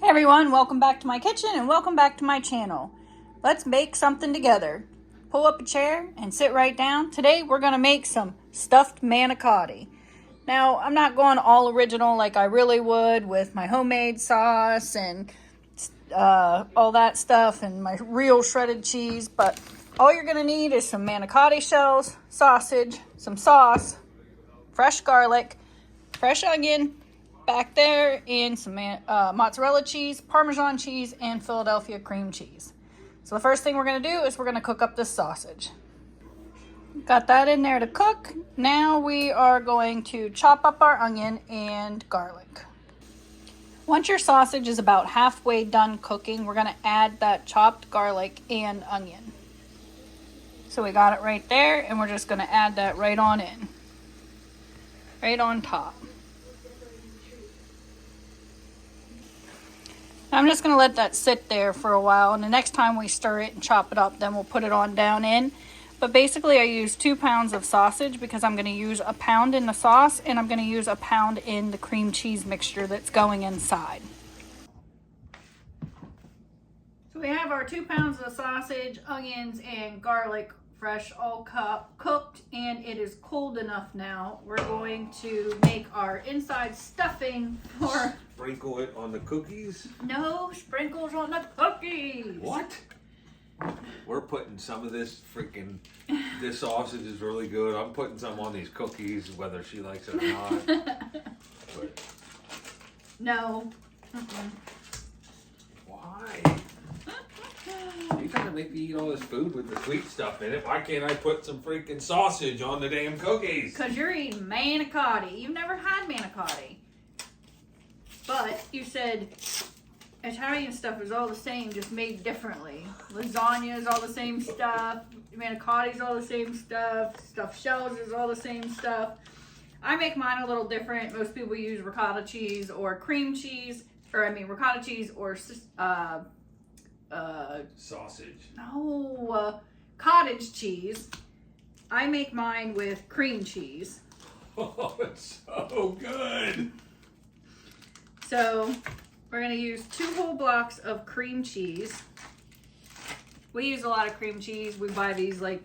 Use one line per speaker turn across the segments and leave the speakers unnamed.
Hey everyone, welcome back to my kitchen and welcome back to my channel. Let's make something together. Pull up a chair and sit right down. Today we're going to make some stuffed manicotti. Now, I'm not going all original like I really would with my homemade sauce and all that stuff and my real shredded cheese, but all you're going to need is some manicotti shells, sausage, some sauce, fresh garlic, fresh onion, back there, and some mozzarella cheese, Parmesan cheese, and Philadelphia cream cheese. So the first thing we're going to do is we're going to cook up this sausage. Got that in there to cook. Now we are going to chop up our onion and garlic. Once your sausage is about halfway done cooking, we're going to add that chopped garlic and onion. So we got it right there, and we're just going to add that right on in. Right on top. I'm just going to let that sit there for a while, and the next time we stir it and chop it up, then we'll put it on down in. But basically I use 2 pounds of sausage because I'm going to use a pound in the sauce and I'm going to use a pound in the cream cheese mixture that's going inside. So we have our 2 pounds of sausage, onions, and garlic fresh all cooked, and it is cold enough now. We're going to make our inside stuffing for...
Sprinkle it on the cookies?
No sprinkles on the cookies.
What? We're putting some of this freaking, this sausage is really good. I'm putting some on these cookies, whether she likes it or not. But
no.
why? You're trying to make me eat all this food with the sweet stuff in it. Why can't I put some freaking sausage on the damn cookies?
Because you're eating manicotti. You've never had manicotti. But you said Italian stuff is all the same, just made differently. Lasagna is all the same stuff. Manicotti is all the same stuff. Stuffed shells is all the same stuff. I make mine a little different. Most people use ricotta cheese or cream cheese, ricotta cheese or
sausage.
No, cottage cheese. I make mine with cream cheese.
Oh, it's so good.
So we're going to use 2 whole blocks of cream cheese. We use a lot of cream cheese. We buy these like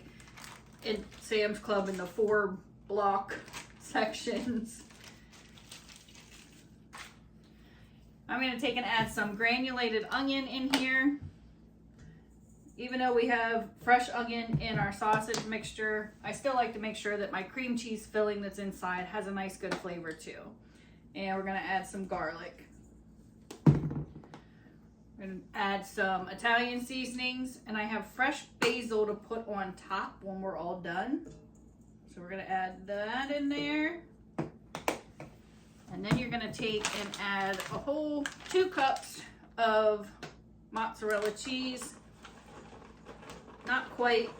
in Sam's Club in the 4 block sections. I'm going to take and add some granulated onion in here. Even though we have fresh onion in our sausage mixture, I still like to make sure that my cream cheese filling that's inside has a nice good flavor too. And we're going to add some garlic. We're going to add some Italian seasonings. And I have fresh basil to put on top when we're all done. So we're going to add that in there. And then you're going to take and add a whole 2 cups of mozzarella cheese. Not quite.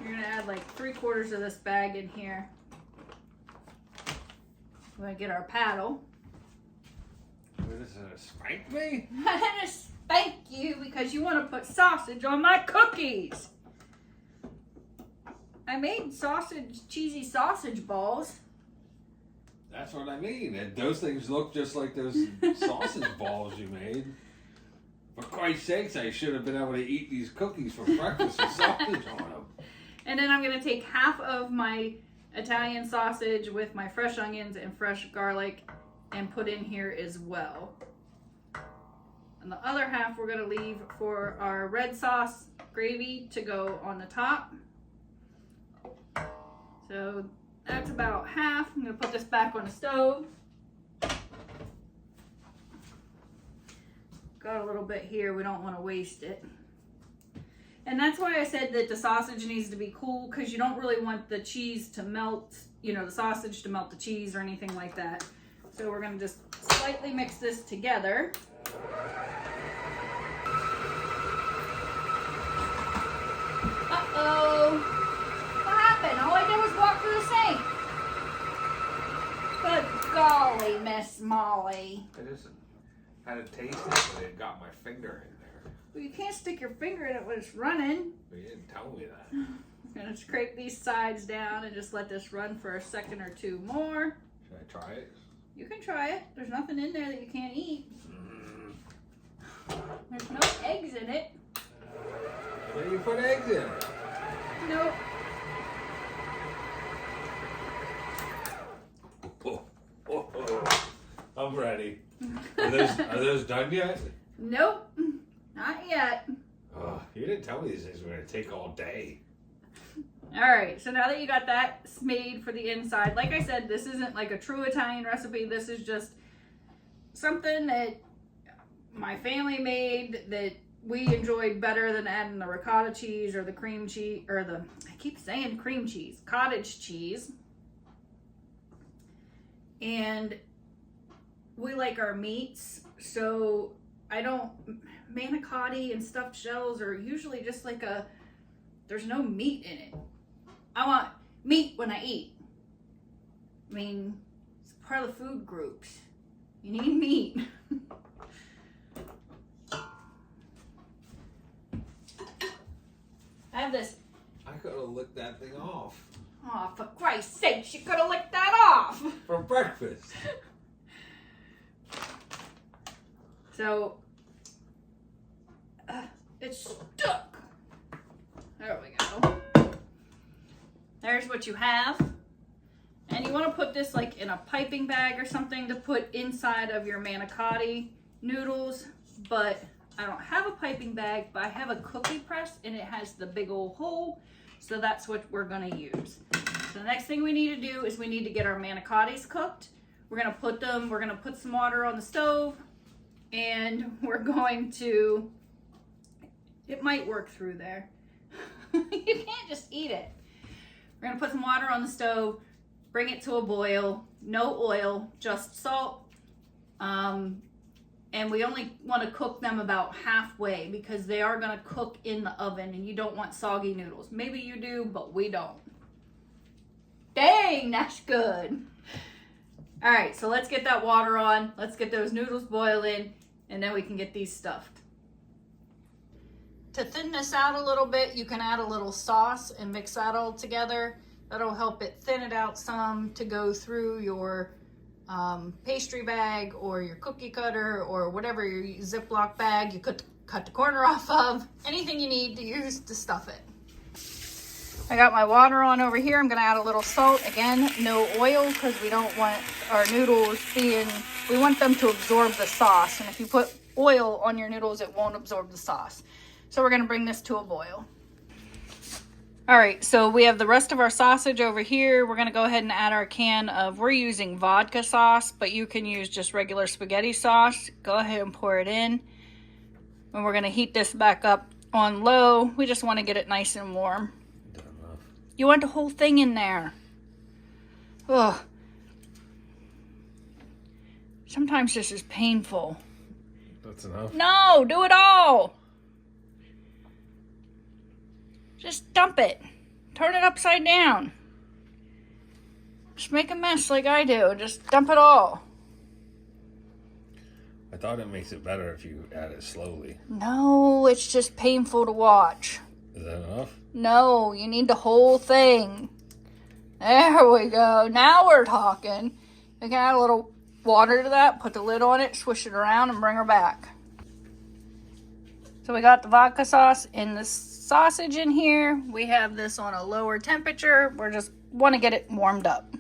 You're going to add like 3/4 of this bag in here. We're going to get our paddle.
What is it, spank me?
I'm gonna spank you because you want to put sausage on my cookies. I made cheesy sausage balls.
That's what I mean. And those things look just like those sausage balls you made. For Christ's sakes, I should have been able to eat these cookies for breakfast with sausage on them.
And then I'm going to take half of my Italian sausage with my fresh onions and fresh garlic and put in here as well. And the other half we're going to leave for our red sauce gravy to go on the top. So that's about half. I'm going to put this back on the stove. Got a little bit here. We don't want to waste it. And that's why I said that the sausage needs to be cool, because you don't really want the cheese to melt, the sausage to melt the cheese or anything like that. So we're going to just slightly mix this together. Uh-oh. What happened? All I did was walk through the sink. Good golly, Miss Molly.
I just had a taste of it, but it got my finger in there.
Well, you can't stick your finger in it when it's running.
But you didn't tell me that.
I'm going to scrape these sides down and just let this run for a second or 2 more.
Should I try it?
You can try it. There's nothing in there that you can't eat. in it.
Then you put eggs in it.
Nope.
I'm ready. Are those done yet?
Nope. Not yet.
Oh, you didn't tell me these things were going to take all day.
All right, so now that you got that made for the inside, like I said, this isn't like a true Italian recipe. This is just something that my family made that we enjoyed better than adding the ricotta cheese or the cream cheese, or the, I keep saying cream cheese, cottage cheese. And we like our meats, so I don't, manicotti and stuffed shells are usually just like there's no meat in it. I want meat when I eat. I mean, it's part of the food groups. You need meat. I have this.
I could have licked that thing off.
Oh, for Christ's sake, you could have licked that off.
For breakfast.
So, it's stuck. There we go. There's what you have. And you want to put this like in a piping bag or something to put inside of your manicotti noodles. But I don't have a piping bag, but I have a cookie press and it has the big old hole. So that's what we're going to use. So the next thing we need to do is we need to get our manicottis cooked. We're going to put some water on the stove, and we're going to, it might work through there. You can't just eat it. We're going to put some water on the stove, bring it to a boil, no oil, just salt. And we only want to cook them about halfway because they are going to cook in the oven and you don't want soggy noodles. Maybe you do, but we don't. Dang, that's good. All right, so let's get that water on. Let's get those noodles boiling, and then we can get these stuffed. To thin this out a little bit, you can add a little sauce and mix that all together. That'll help it thin it out some to go through your pastry bag or your cookie cutter or whatever your Ziploc bag you could cut the corner off of. Anything you need to use to stuff it. I got my water on over here. I'm gonna add a little salt. Again, no oil because we don't want our noodles we want them to absorb the sauce. And if you put oil on your noodles, it won't absorb the sauce. So we're gonna bring this to a boil. All right, so we have the rest of our sausage over here. We're gonna go ahead and add our can of, we're using vodka sauce, but you can use just regular spaghetti sauce. Go ahead and pour it in. And we're gonna heat this back up on low. We just wanna get it nice and warm. You want the whole thing in there. Ugh. Sometimes this is painful.
That's enough.
No, do it all. Just dump it. Turn it upside down. Just make a mess like I do. Just dump it all.
I thought it makes it better if you add it slowly.
No, it's just painful to watch.
Is that enough?
No, you need the whole thing. There we go. Now we're talking. We can add a little water to that, put the lid on it, swish it around, and bring her back. So we got the vodka sauce in the sausage in here. We have this on a lower temperature. We just want to get it warmed up.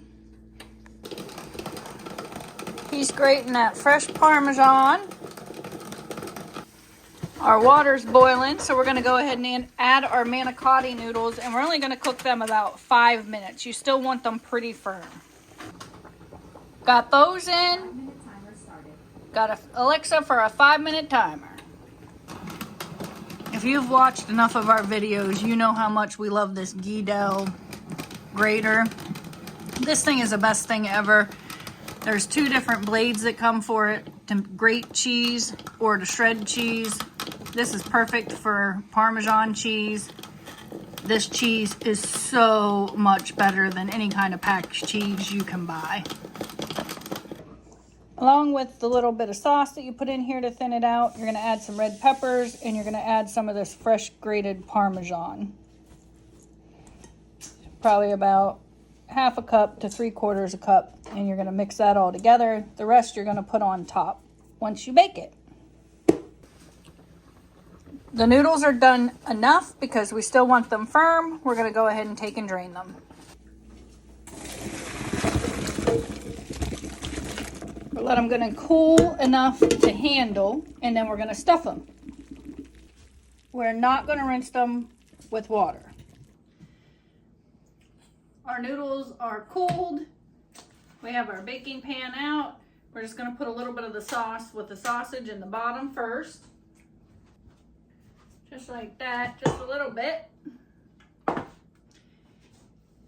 He's grating that fresh Parmesan. Our water's boiling, so we're going to go ahead and add our manicotti noodles, and we're only going to cook them about 5 minutes. You still want them pretty firm. Got those in. Got Alexa for a 5-minute timer. If you've watched enough of our videos, you know how much we love this Guidel grater. This thing is the best thing ever. There's 2 different blades that come for it, to grate cheese or to shred cheese. This is perfect for Parmesan cheese. This cheese is so much better than any kind of packaged cheese you can buy. Along with the little bit of sauce that you put in here to thin it out, you're going to add some red peppers and you're going to add some of this fresh grated Parmesan. Probably about 1/2 cup to 3/4 cup, and you're going to mix that all together. The rest you're going to put on top once you bake it. The noodles are done enough because we still want them firm. We're gonna go ahead and take and drain them. We'll let them gonna cool enough to handle, and then we're gonna stuff them. We're not gonna rinse them with water. Our noodles are cooled. We have our baking pan out. We're just gonna put a little bit of the sauce with the sausage in the bottom first. Just like that, just a little bit.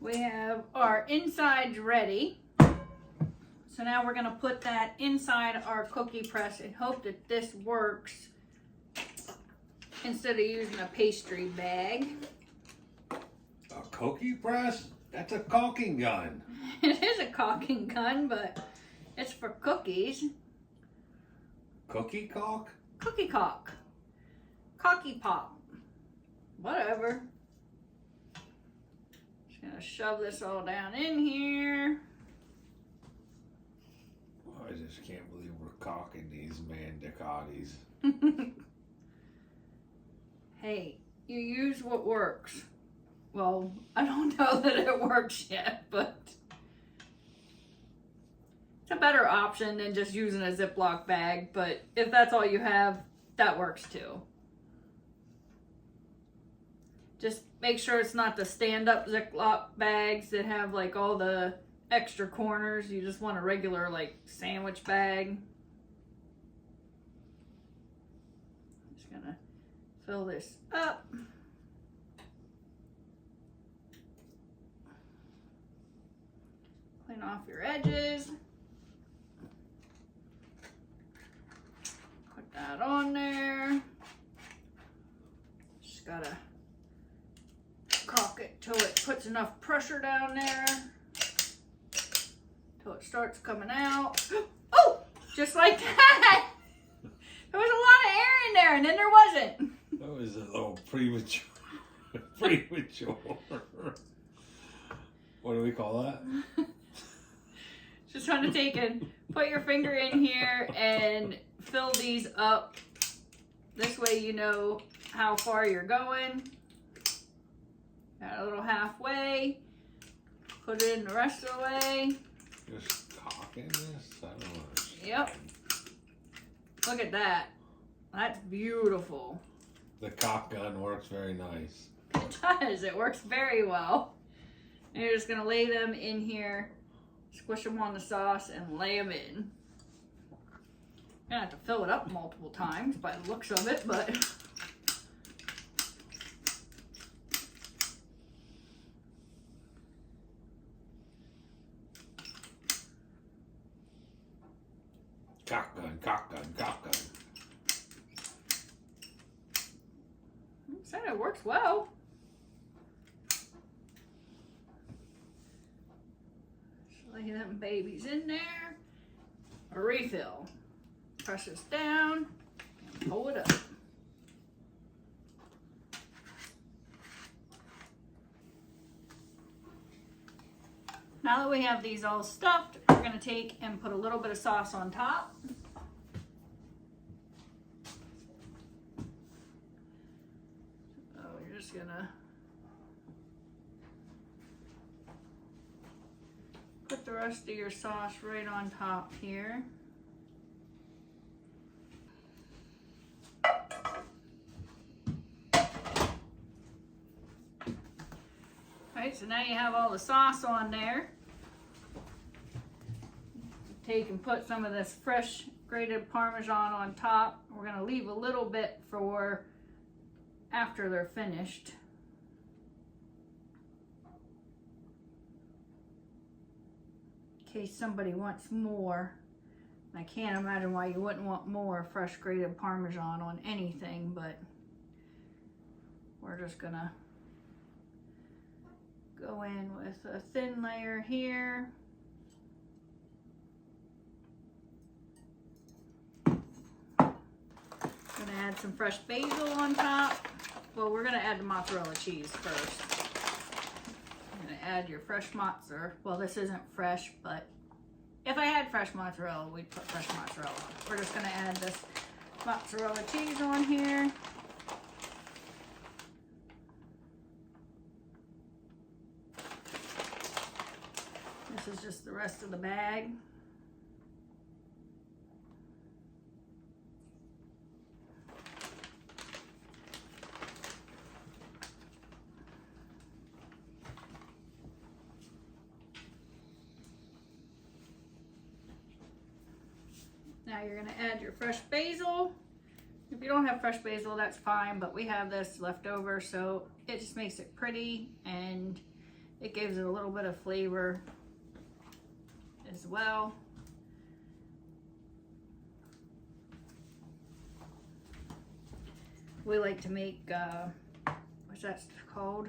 We have our insides ready. So now we're gonna put that inside our cookie press and hope that this works instead of using a pastry bag.
A cookie press? That's a caulking gun.
It is a caulking gun, but it's for cookies.
Cookie caulk?
Cookie caulk. Cocky pop. Whatever. Just gonna shove this all down in here.
Oh, I just can't believe we're caulking these Mandicottis.
Hey, you use what works. Well, I don't know that it works yet, but it's a better option than just using a Ziploc bag. But if that's all you have, that works too. Just make sure it's not the stand-up Ziploc bags that have like all the extra corners. You just want a regular like sandwich bag. Just gonna fill this up. Clean off your edges. Put that on there. Just gotta caulk it till it puts enough pressure down there. Till it starts coming out. Oh! Just like that! There was a lot of air in there and then there wasn't.
That was a little premature. Premature. What do we call that?
Just trying to take and put your finger in here and fill these up. This way you know how far you're going. Got a little halfway. Put it in the rest of the way.
Just caulking this? I don't know.
Yep. Look at that. That's beautiful.
The caulk gun works very nice.
It does. It works very well. And you're just going to lay them in here, squish them on the sauce, and lay them in. You're going to have to fill it up multiple times by the looks of it, but
Caulk gun, caulk gun, caulk gun.
I said it works well. Just lay them babies in there. A refill. Press this down and pull it up. Now that we have these all stuffed, we're going to take and put a little bit of sauce on top. So you're just going to put the rest of your sauce right on top here. Alright, so now you have all the sauce on there. Take and put some of this fresh grated Parmesan on top. We're going to leave a little bit for after they're finished. In case somebody wants more. I can't imagine why you wouldn't want more fresh grated Parmesan on anything, but we're just going to go in with a thin layer here. Gonna add some fresh basil on top. Well, we're gonna add the mozzarella cheese first. I'm gonna add your fresh mozzarella. Well, this isn't fresh, but if I had fresh mozzarella, we'd put fresh mozzarella on. We're just gonna add this mozzarella cheese on here. is just the rest of the bag. Now you're going to add your fresh basil. If you don't have fresh basil, that's fine, but we have this left over, so it just makes it pretty and it gives it a little bit of flavor as well. We like to make, what's that called?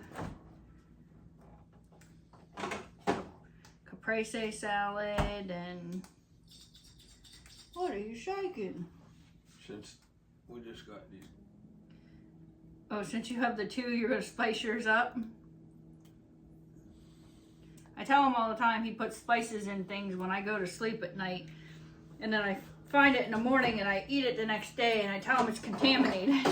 Caprese salad. And what are you shaking?
Since we just got these.
Oh, since you have the two, you're going to spice yours up? I tell him all the time he puts spices in things when I go to sleep at night. And then I find it in the morning and I eat it the next day and I tell him it's contaminated.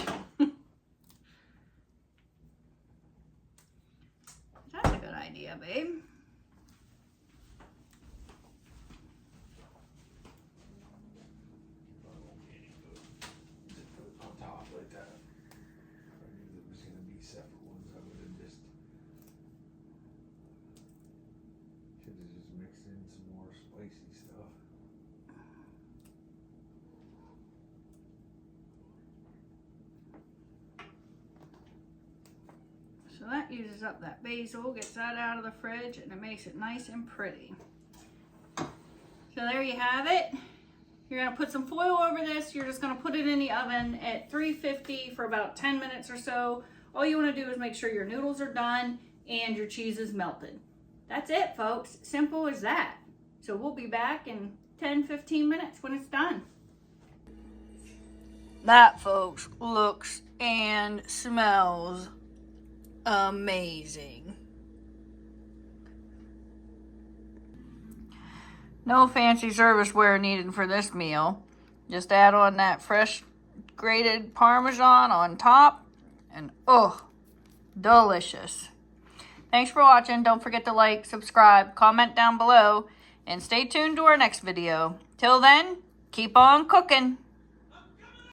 That's a good idea, babe. So that uses up that basil, gets that out of the fridge, and it makes it nice and pretty. So there you have it. You're gonna put some foil over this. You're just gonna put it in the oven at 350 for about 10 minutes or so. All you wanna do is make sure your noodles are done and your cheese is melted. That's it, folks. Simple as that. So we'll be back in 10-15 minutes when it's done. That, folks, looks and smells amazing. No fancy serviceware needed for this meal. Just add on that fresh grated Parmesan on top and oh, delicious. Thanks for watching. Don't forget to like, subscribe, comment down below, and stay tuned to our next video. Till then, keep on cooking.